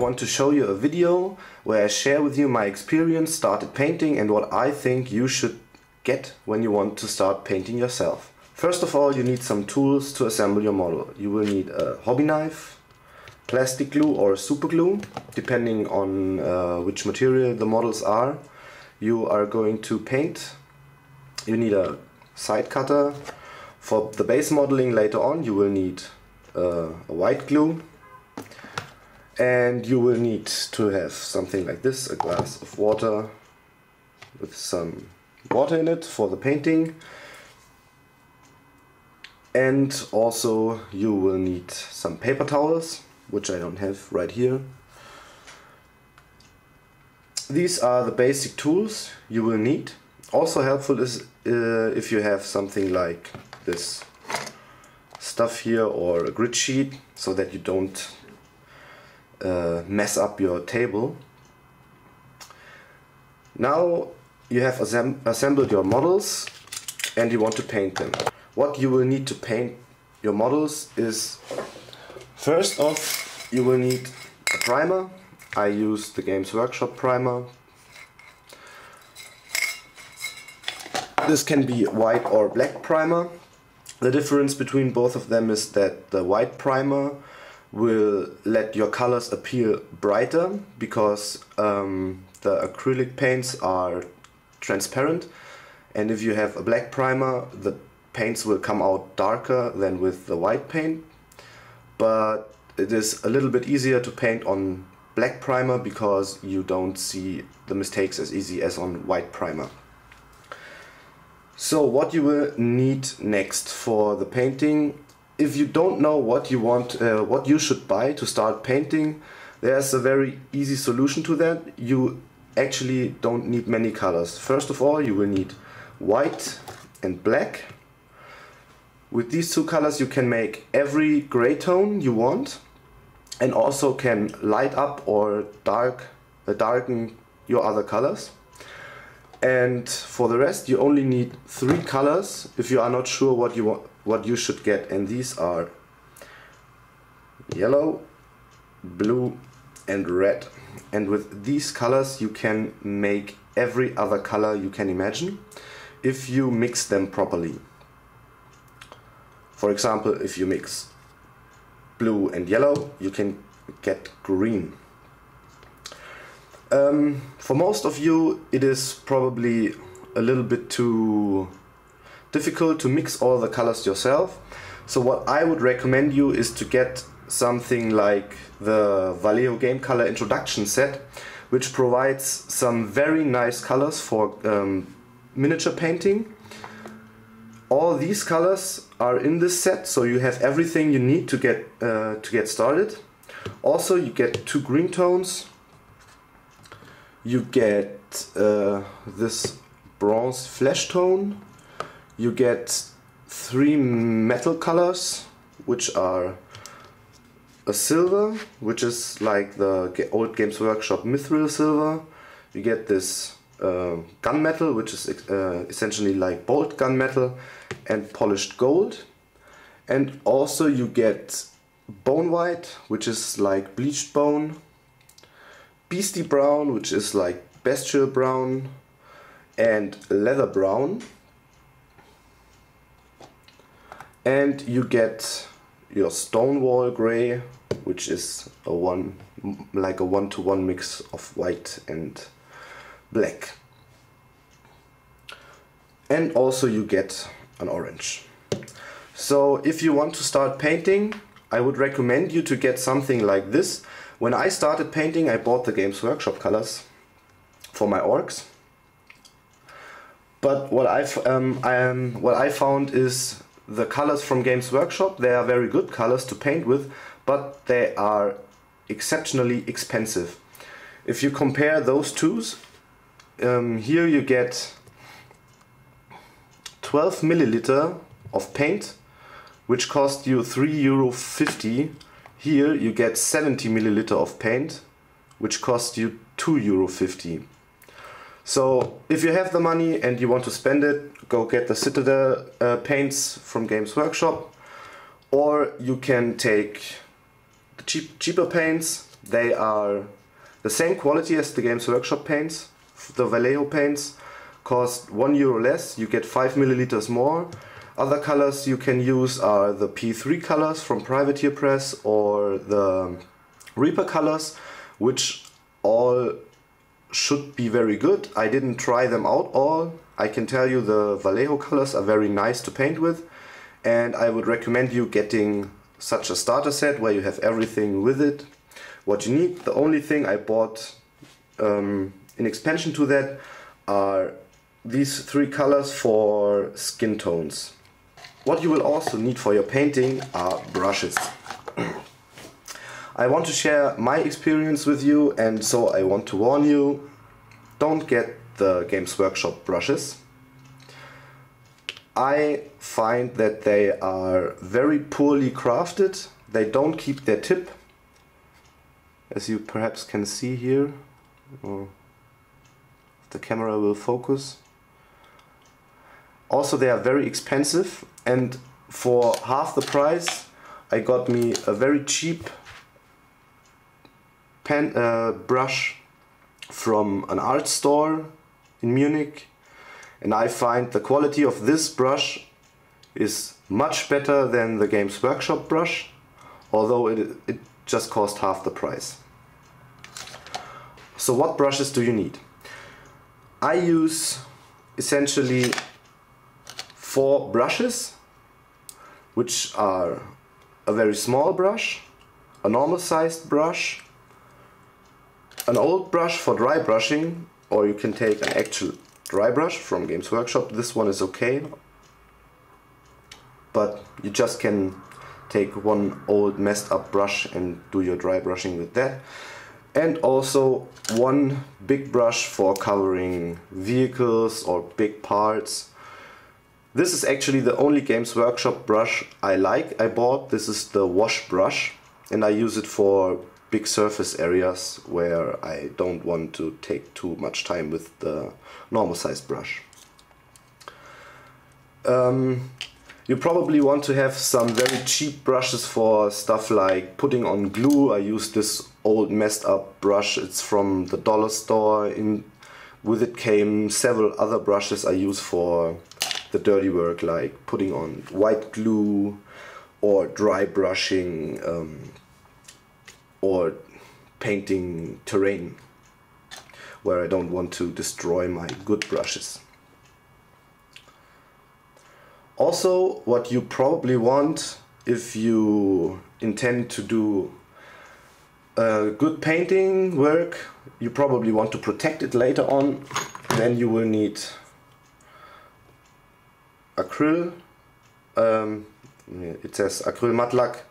want to show you a video where I share with you my experience started painting and what I think you should get when you want to start painting yourself. First of all, you need some tools to assemble your model. You will need a hobby knife, plastic glue or super glue, depending on which material the models are you are going to paint. You need a Sidecutter. For the base modeling later on you will need a Whiteglue, and you will need to have something like this, a glass of water with some water in it for the painting, and also you will need some paper towels, which I don't have right here. These are the basic tools you will need. Also helpful is if you have something like this stuff here or a grid sheet, so that you don't mess up your table. Now you have assembled your models and you want to paint them. What you will need to paint your models is, first off, you will need a primer. I use the Games Workshop primer. This can be white or black primer. The difference between both of them is that the white primer will let your colors appear brighter because the acrylic paints are transparent, and if you have a black primer the paints will come out darker than with the white paint. But it is a little bit easier to paint on black primer because you don't see the mistakes as easy as on white primer. So what you will need next for the painting, if you don't know what you want, what you should buy to start painting, there's a very easy solution to that. You actually don't need many colors. First of all, you will need white and black. With these two colors you can make every gray tone you want, and also can light up or darken your other colors. And for the rest you only need 3 colors if you are not sure what you should get, and these are yellow, blue and red. And with these colors you can make every other color you can imagine if you mix them properly. For example, if you mix blue and yellow you can get green. For most of you it is probably a little bit too difficult to mix all the colors yourself, so what I would recommend you is to get something like the Vallejo Game Color Introduction set, which provides some very nice colors for miniature painting. All these colors are in this set, so you have everything you need to get started. Also you get 2 green tones. You get this bronze flesh tone. You get 3 metal colors, which are a silver, which is like the old Games Workshop mithril silver. You get this gunmetal, which is essentially like bolt gunmetal, and polished gold. And also you get bone white, which is like bleached bone, beastie brown, which is like bestial brown, and leather brown. And you get your stonewall gray, which is like a 1-to-1 mix of white and black. And also you get an orange. So if you want to start painting, I would recommend you to get something like this. When I started painting I bought the Games Workshop colors for my orcs. But what I found is the colors from Games Workshop, they are very good colors to paint with, but they are exceptionally expensive. If you compare those two, here you get 12 milliliter of paint, which cost you €3.50. Here you get 70 milliliter of paint, which costs you €2.50. So if you have the money and you want to spend it, go get the Citadel paints from Games Workshop, or you can take the cheaper paints They are the same quality as the Games Workshop paints. The Vallejo paints cost €1 less, you get 5 milliliters more. Other colors you can use are the P3 colors from Privateer Press or the Reaper colors, which all should be very good. I didn't try them out all. I can tell you the Vallejo colors are very nice to paint with, and I would recommend you getting such a starter set where you have everything with it what you need. The only thing I bought in expansion to that are these 3 colors for skin tones. What you will also need for your painting are brushes. I want to share my experience with you, and so I want to warn you, don't get the Games Workshop brushes. I find that they are very poorly crafted. They don't keep their tip, as you perhaps can see here. The camera will focus. Also, they are very expensive, and for half the price I got me a very cheap brush from an art store in Munich, and I find the quality of this brush is much better than the Games Workshop brush, although it just cost half the price. So what brushes do you need? I use essentially 4 brushes, which are a very small brush, a normal sized brush, an old brush for dry brushing, or you can take an actual dry brush from Games Workshop. This one is okay, but you just can take one old messed up brush and do your dry brushing with that. And also one big brush for covering vehicles or big parts. This is actually the only Games Workshop brush I bought. This is the wash brush, and I use it for big surface areas where I don't want to take too much time with the normal sized brush. You probably want to have some very cheap brushes for stuff like putting on glue. I use this old messed up brush. It's from the dollar store. With it came several other brushes I use for the dirty work, like putting on Whiteglue or dry brushing or painting terrain where I don't want to destroy my good brushes. Also, what you probably want if you intend to do good painting work, you probably want to protect it later on. Then you will need acryl. It says acryl matte lac,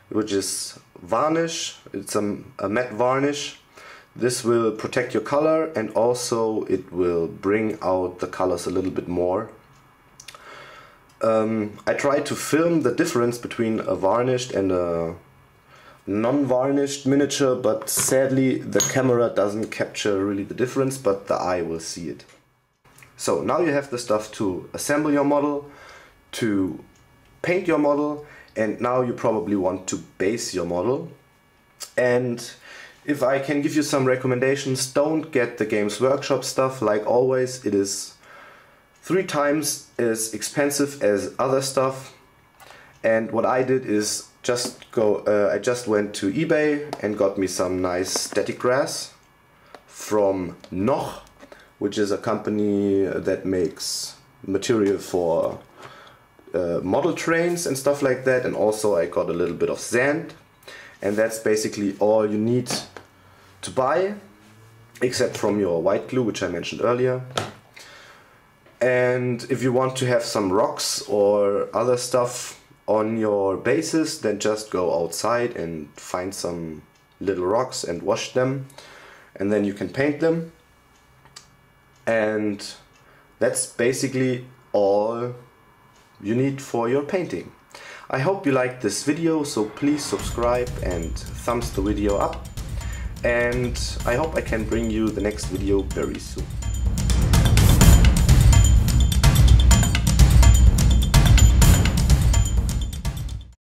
which is varnish. It's a matte varnish. This will protect your color, and also it will bring out the colors a little bit more. I tried to film the difference between a varnished and a non-varnished miniature, but sadly the camera doesn't capture really the difference, but the eye will see it. So now you have the stuff to assemble your model, to paint your model, and now you probably want to base your model. And if I can give you some recommendations, don't get the Games Workshop stuff. Like always, it is 3 times as expensive as other stuff. And what I did is I just went to eBay and got me some nice Staticgrass from Noch, which is a company that makes material for model trains and stuff like that. And also I got a little bit of sand, and that's basically all you need to buy, except from your white glue, which I mentioned earlier. And if you want to have some rocks or other stuff on your bases, then just go outside and find some little rocks and wash them, and then you can paint them. And that's basically all you need for your painting. I hope you liked this video, so please subscribe and thumbs the video up, and I hope I can bring you the next video very soon.